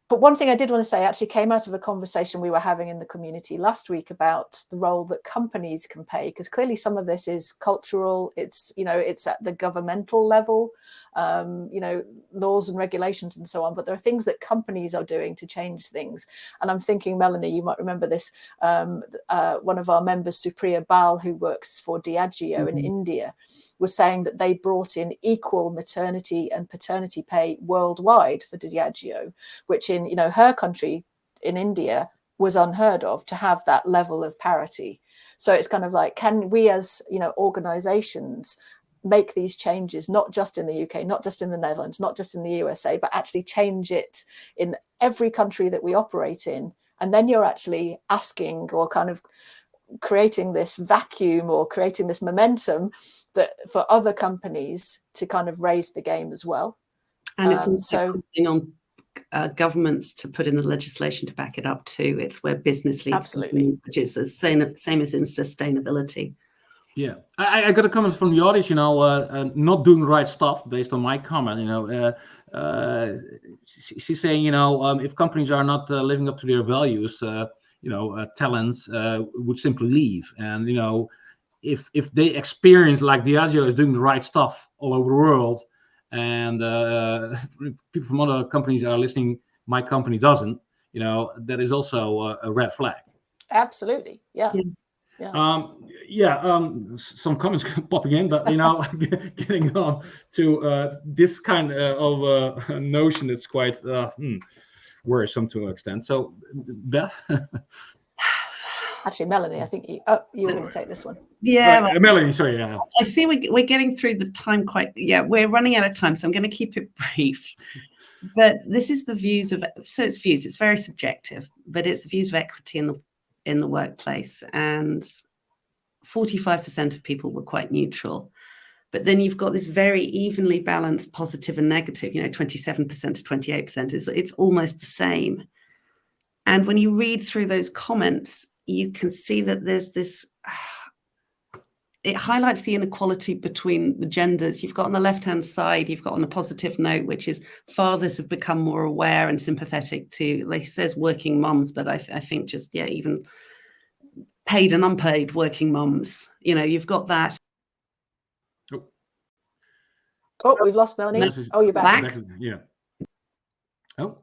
But one thing I did want to say actually came out of a conversation we were having in the community last week about the role that companies can play, because clearly some of this is cultural. It's it's at the governmental level, laws and regulations and so on. But there are things that companies are doing to change things. And I'm thinking, Melanie, you might remember this. One of our members, Supriya Bal, who works for Diageo in India, was saying that they brought in equal maternity and paternity pay worldwide for Diageo, which in her country, in India, was unheard of, to have that level of parity. So it's kind of like, can we as organizations make these changes, not just in the UK, not just in the Netherlands, not just in the USA, but actually change it in every country that we operate in? And then you're actually asking, or kind of creating this vacuum or creating this momentum that for other companies to kind of raise the game as well.
And it's also putting on governments to put in the legislation to back it up too. It's where business leads,
absolutely,
which is the same as in sustainability.
Yeah, I got a comment from the audience, not doing the right stuff based on my comment. She's saying, if companies are not living up to their values, talents would simply leave. And, if they experience like Diageo is doing the right stuff all over the world, and people from other companies are listening, my company doesn't, that is also a red flag.
Absolutely. Yeah.
Some comments popping in, but getting on to this kind of notion that's quite worrisome to an extent. So, Beth.
Actually, Melanie, I think you were going to take this one.
Yeah,
Melanie, sorry. Yeah.
I see we're getting through the time we're running out of time, so I'm going to keep it brief. But this is the views of, it's very subjective, but it's the views of equity in the workplace, and 45% of people were quite neutral. But then you've got this very evenly balanced positive and negative, 27% to 28%. It's almost the same. And when you read through those comments, you can see that there's this, it highlights the inequality between the genders. You've got on the left-hand side, you've got on a positive note, which is fathers have become more aware and sympathetic to, like he says, working mums, but I think just, even paid and unpaid working mums. You've got that.
Oh, we've lost Melanie. Oh, you're back.
Yeah.
Oh,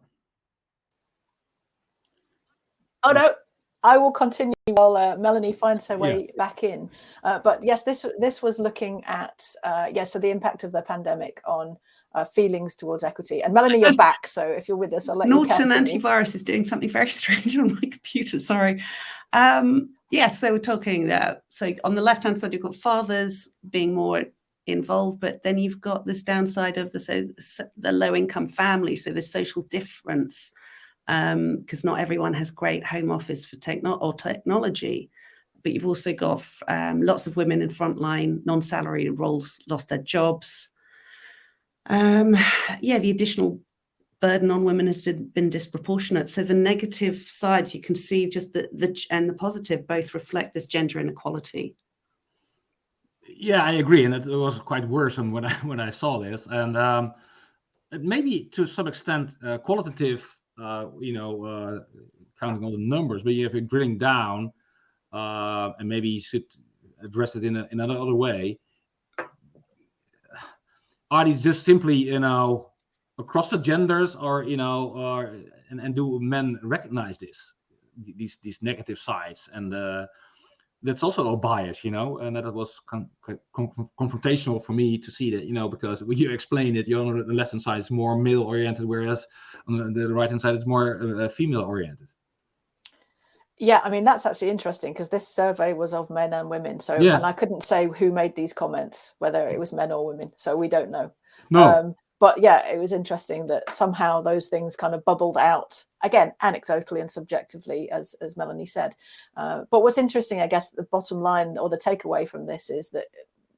no. I will continue while Melanie finds her way back in. But yes, this was looking at, so the impact of the pandemic on feelings towards equity. And Melanie, you're back. So if you're with us, I'll let
Norton
you
antivirus is doing something very strange on my computer. Sorry. So we're talking so on the left-hand side, you've got fathers being more involved, but then you've got this downside of the low-income family. So the social difference. Because not everyone has great home office for technology, but you've also got lots of women in frontline, non-salaried roles lost their jobs. The additional burden on women has been disproportionate. So the negative sides, you can see just and the positive both reflect this gender inequality.
Yeah, I agree, and it was quite worrisome when I saw this, and maybe to some extent qualitative. Counting all the numbers, but if you're drilling down, and maybe you should address it in another way. Are these just simply, across the genders, or and do men recognize these negative sides? And that's also a bias, and that it was confrontational for me to see that, because when you explain it, on the left hand side is more male oriented, whereas on the right hand side it's more female oriented.
Yeah, I mean, that's actually interesting because this survey was of men and women. So,
Yeah.
and I couldn't say who made these comments, whether it was men or women. So we don't know.
No.
But yeah, it was interesting that somehow those things kind of bubbled out, again, anecdotally and subjectively, as Melanie said. But what's interesting, I guess, the bottom line or the takeaway from this is that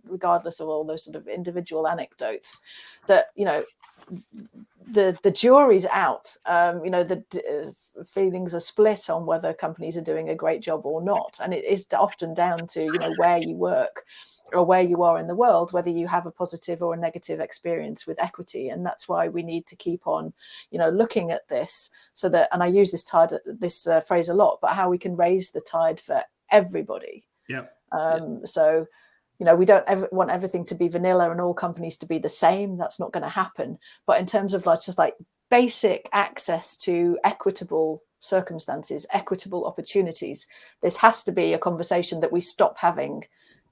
regardless of all those sort of individual anecdotes, that, the jury's out. The feelings are split on whether companies are doing a great job or not, and it is often down to where you work or where you are in the world, whether you have a positive or a negative experience with equity. And that's why we need to keep on looking at this, so that, and I use this phrase a lot, but how we can raise the tide for everybody. So we don't ever want everything to be vanilla and all companies to be the same. That's not going to happen. But in terms of just basic access to equitable circumstances, equitable opportunities, this has to be a conversation that we stop having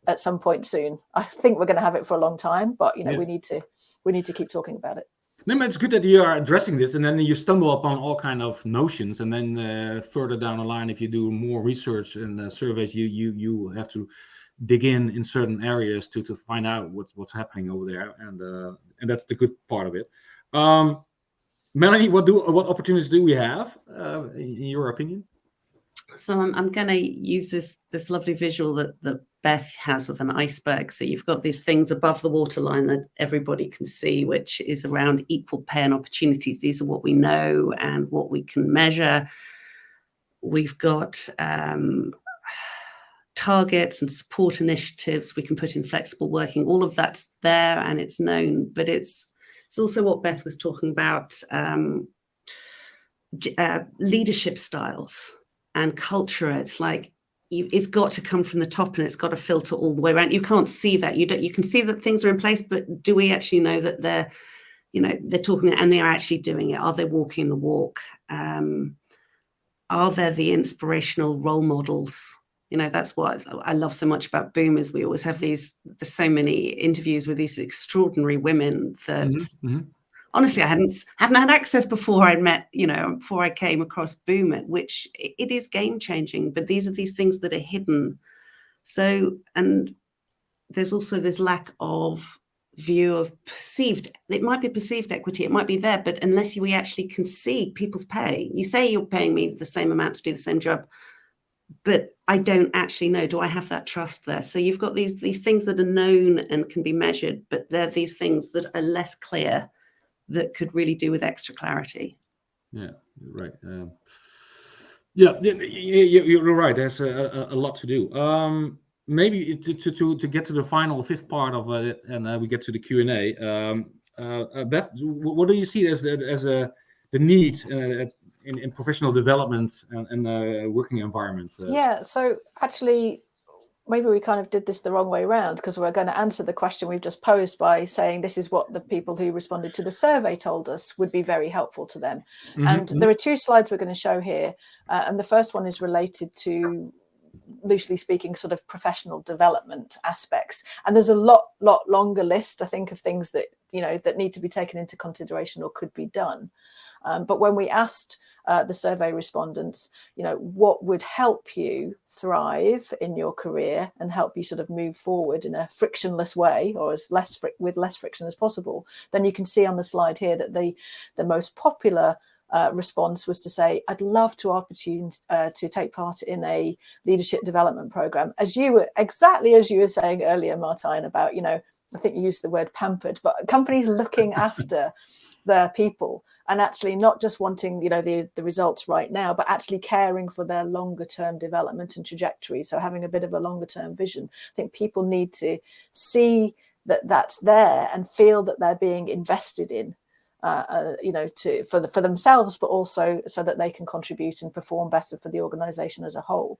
at some point soon. I think we're going to have it for a long time, but we need to keep talking about it.
No, it's good that you are addressing this, and then you stumble upon all kind of notions, and then further down the line, if you do more research and surveys, you have to dig in certain areas to find out what's happening over there, and that's the good part of it. Melanie, what opportunities do we have in your opinion?
So I'm going to use this lovely visual that Beth has of an iceberg. So you've got these things above the waterline that everybody can see, which is around equal pay and opportunities. These are what we know and what we can measure. We've got targets and support initiatives. We can put in flexible working. All of that's there and it's known, but it's also what Beth was talking about, leadership styles and culture. It's it's got to come from the top and it's got to filter all the way around. You can't see that. You can see that things are in place, but do we actually know that they're talking and they're actually doing it? Are they walking the walk? Are there the inspirational role models? That's what I love so much about Boomers. We always have there's so many interviews with these extraordinary women that honestly I hadn't had access before I met, before I came across Boomer, which it is game changing. But these are these things that are hidden. So, and there's also this lack of view of it might be perceived equity, it might be there, but unless we actually can see people's pay, you say you're paying me the same amount to do the same job, but I don't actually know, do I have that trust there? So you've got these things that are known and can be measured, but they're these things that are less clear that could really do with extra clarity.
Yeah, right. You're right. There's a lot to do. Maybe to get to the final fifth part of it, and we get to the Q&A. Beth, what do you see as the needs in professional development and working environment?
Yeah, so actually, maybe we kind of did this the wrong way around, because we're going to answer the question we've just posed by saying this is what the people who responded to the survey told us would be very helpful to them. And there are two slides we're going to show here. And the first one is related to, loosely speaking, sort of professional development aspects. And there's a lot longer list, I think, of things that, that need to be taken into consideration or could be done. But when we asked the survey respondents, what would help you thrive in your career and help you sort of move forward in a frictionless way, or with less friction as possible, then you can see on the slide here that the most popular response was to say, I'd love to take part in a leadership development program. Exactly as you were saying earlier, Martijn, about, I think you used the word pampered, but companies looking after their people and actually not just wanting, the results right now, but actually caring for their longer term development and trajectory. So having a bit of a longer term vision. I think people need to see that that's there and feel that they're being invested in, for themselves, but also so that they can contribute and perform better for the organization as a whole.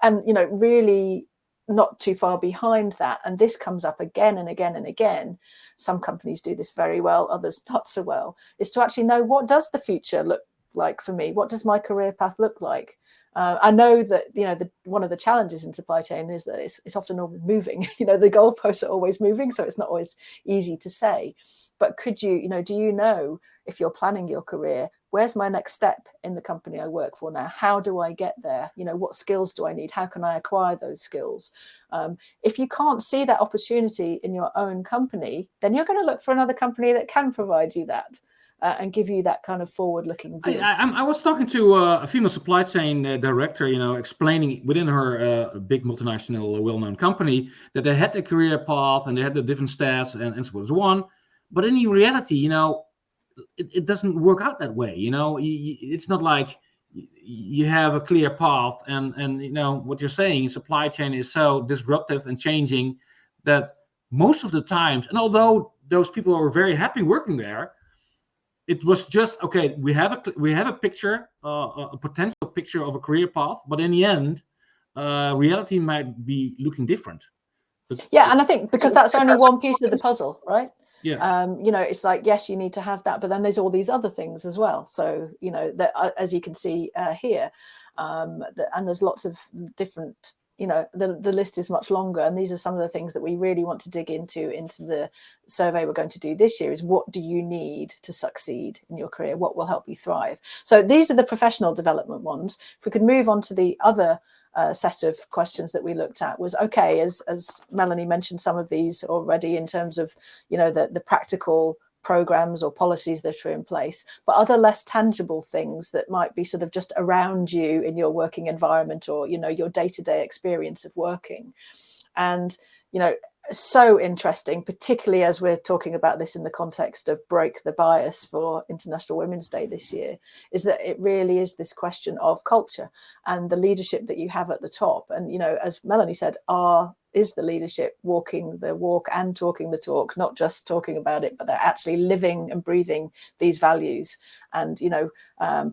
And, really not too far behind that, and this comes up again and again and again, some companies do this very well, others not so well, is to actually know, what does the future look like for me? What does my career path look like? I know that, one of the challenges in supply chain is that it's often always moving. The goalposts are always moving, so it's not always easy to say. But could you, do you know, if you're planning your career, where's my next step in the company I work for now? How do I get there? What skills do I need? How can I acquire those skills? If you can't see that opportunity in your own company, then you're going to look for another company that can provide you that. And give you that kind of forward-looking view.
I was talking to a female supply chain director, explaining within her big multinational, well-known company that they had the career path and they had the different stats and so on. But in reality, it doesn't work out that way. It's not like you have a clear path, and what you're saying, supply chain is so disruptive and changing that most of the times, and although those people are very happy working there, it was just, okay, we have a picture, a potential picture of a career path, but in the end, reality might be looking different.
Yeah, and I think because that's only one piece of the puzzle, right?
Yeah.
It's like, yes, you need to have that, but then there's all these other things as well. So, that, as you can see here, and there's lots of different, the list is much longer, and these are some of the things that we really want to dig into the survey we're going to do this year. Is what do you need to succeed in your career? What will help you thrive? So these are the professional development ones. If we could move on to the other set of questions that we looked at, was okay, as Melanie mentioned some of these already in terms of the practical programs or policies that are in place, but other less tangible things that might be sort of just around you in your working environment or your day-to-day experience of working. And so interesting, particularly as we're talking about this in the context of Break the Bias for International Women's Day this year, is that it really is this question of culture and the leadership that you have at the top. And as Melanie said, is the leadership walking the walk and talking the talk, not just talking about it, but they're actually living and breathing these values and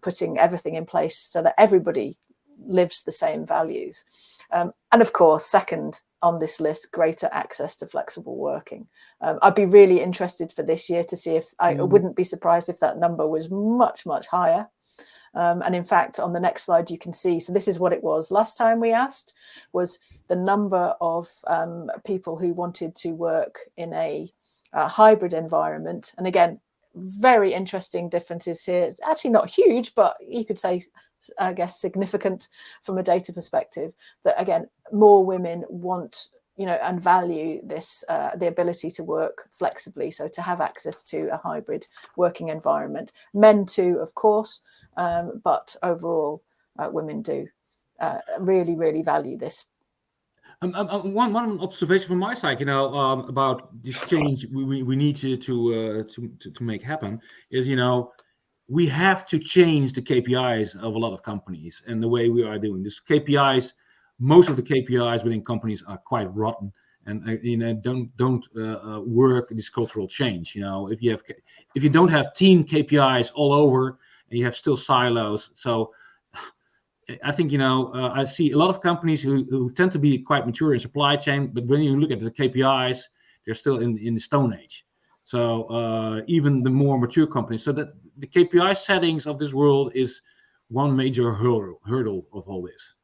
putting everything in place so that everybody lives the same values. And of course, second on this list, greater access to flexible working. I'd be really interested for this year to see if I wouldn't be surprised if that number was much, much higher. And in fact, on the next slide, you can see, so this is what it was last time we asked, was the number of people who wanted to work in a hybrid environment. And again, very interesting differences here. It's actually not huge, but you could say, I guess, significant from a data perspective, that again, more women want, and value this, the ability to work flexibly. So to have access to a hybrid working environment. Men too, of course, but overall, women do really, really value this.
One observation from my side, about this change we need to make happen is, we have to change the KPIs of a lot of companies and the way we are doing this. KPIs, most of the KPIs within companies are quite rotten and don't work this cultural change. If you don't have team KPIs all over and you have still silos, so. I think, I see a lot of companies who tend to be quite mature in supply chain, but when you look at the KPIs, they're still in the Stone Age. So even the more mature companies, so that the KPI settings of this world is one major hurdle of all this.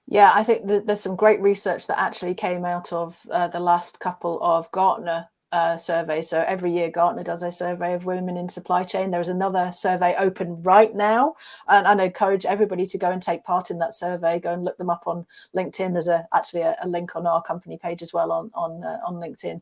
Yeah, I think that there's some great research that actually came out of the last couple of Gartner surveys. So every year Gartner does a survey of women in supply chain. There is another survey open right now, and I encourage everybody to go and take part in that survey. Go and look them up on LinkedIn. There's actually a link on our company page as well on LinkedIn,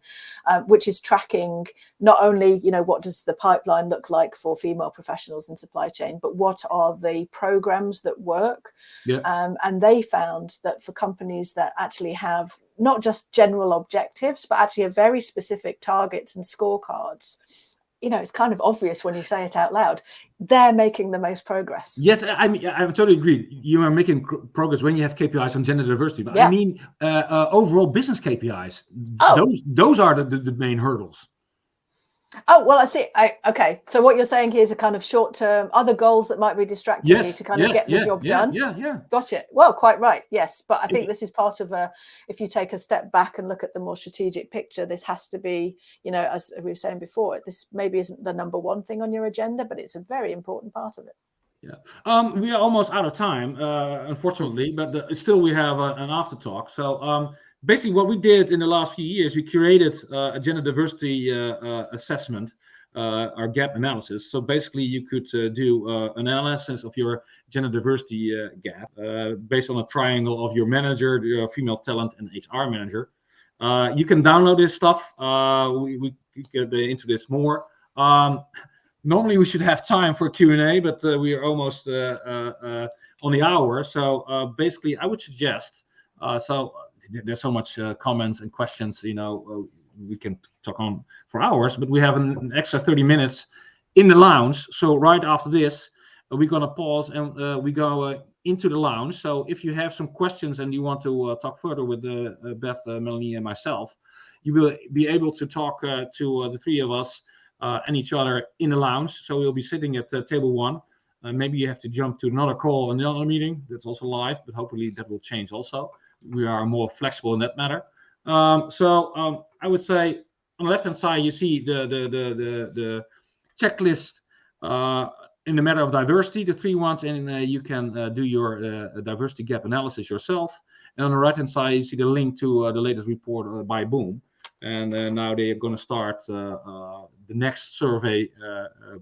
which is tracking not only what does the pipeline look like for female professionals in supply chain, but what are the programs that work.
Yeah.
And they found that for companies that actually have not just general objectives, but actually a very specific targets and scorecards, it's kind of obvious when you say it out loud, they're making the most progress.
Yes, I mean, I totally agree. You are making progress when you have KPIs on gender diversity, but yeah. I mean, overall business KPIs, those are the main hurdles.
Oh, well, I see. Okay. So what you're saying here is a kind of short-term other goals that might be distracting you to kind of get the job done.
Yeah.
Gotcha. Well, quite right. Yes. But I think this is part of if you take a step back and look at the more strategic picture, this has to be, as we were saying before, this maybe isn't the number one thing on your agenda, but it's a very important part of it.
We are almost out of time, unfortunately, but still we have an after talk. So basically what we did in the last few years, we curated a gender diversity assessment, our gap analysis. So basically you could do analysis of your gender diversity gap based on a triangle of your manager, your female talent, and HR manager. You can download this stuff. We get into this more. Normally we should have time for Q&A, but we are almost on the hour. So basically, I would suggest. There's so much comments and questions. We can talk on for hours, but we have an extra 30 minutes in the lounge. So right after this, we're gonna pause and we go into the lounge. So if you have some questions and you want to talk further with Beth, Melanie, and myself, you will be able to talk to the three of us. And each other in the lounge. So we'll be sitting at table 1. Maybe you have to jump to another call and another meeting that's also live, but hopefully that will change also. We are more flexible in that matter. I would say on the left-hand side, you see the checklist in the matter of diversity, the 3 ones, and you can do your diversity gap analysis yourself. And on the right-hand side, you see the link to the latest report by Boom. And now they are going to start the next survey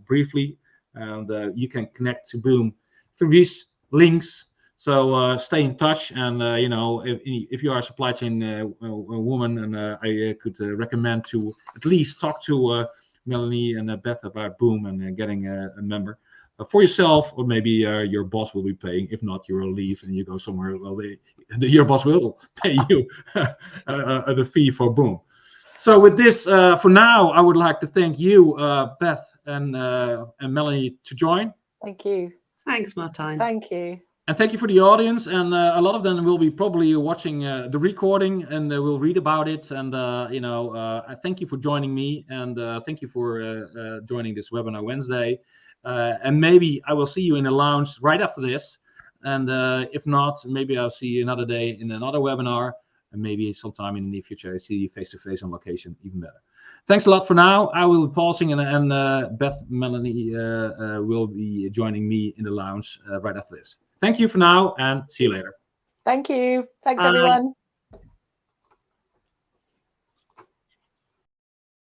briefly, and you can connect to Boom through these links. So stay in touch, and if you are a supply chain woman, and I could recommend to at least talk to Melanie and Beth about Boom and getting a member for yourself, or maybe your boss will be paying. If not, you will leave and you go somewhere. Well, your boss will pay you the fee for Boom. So with this, for now, I would like to thank you, Beth and Melanie, to join.
Thank you.
Thanks, Martijn.
Thank you.
And thank you for the audience. And a lot of them will be probably watching the recording, and they will read about it. And, I thank you for joining me, and thank you for joining this webinar Wednesday. And maybe I will see you in the lounge right after this. And if not, maybe I'll see you another day in another webinar. And maybe sometime in the near future, I see you face-to-face on location, even better. Thanks a lot for now. I will be pausing, and Beth, Melanie will be joining me in the lounge right after this. Thank you for now, and see you later.
Thank you. Thanks, everyone.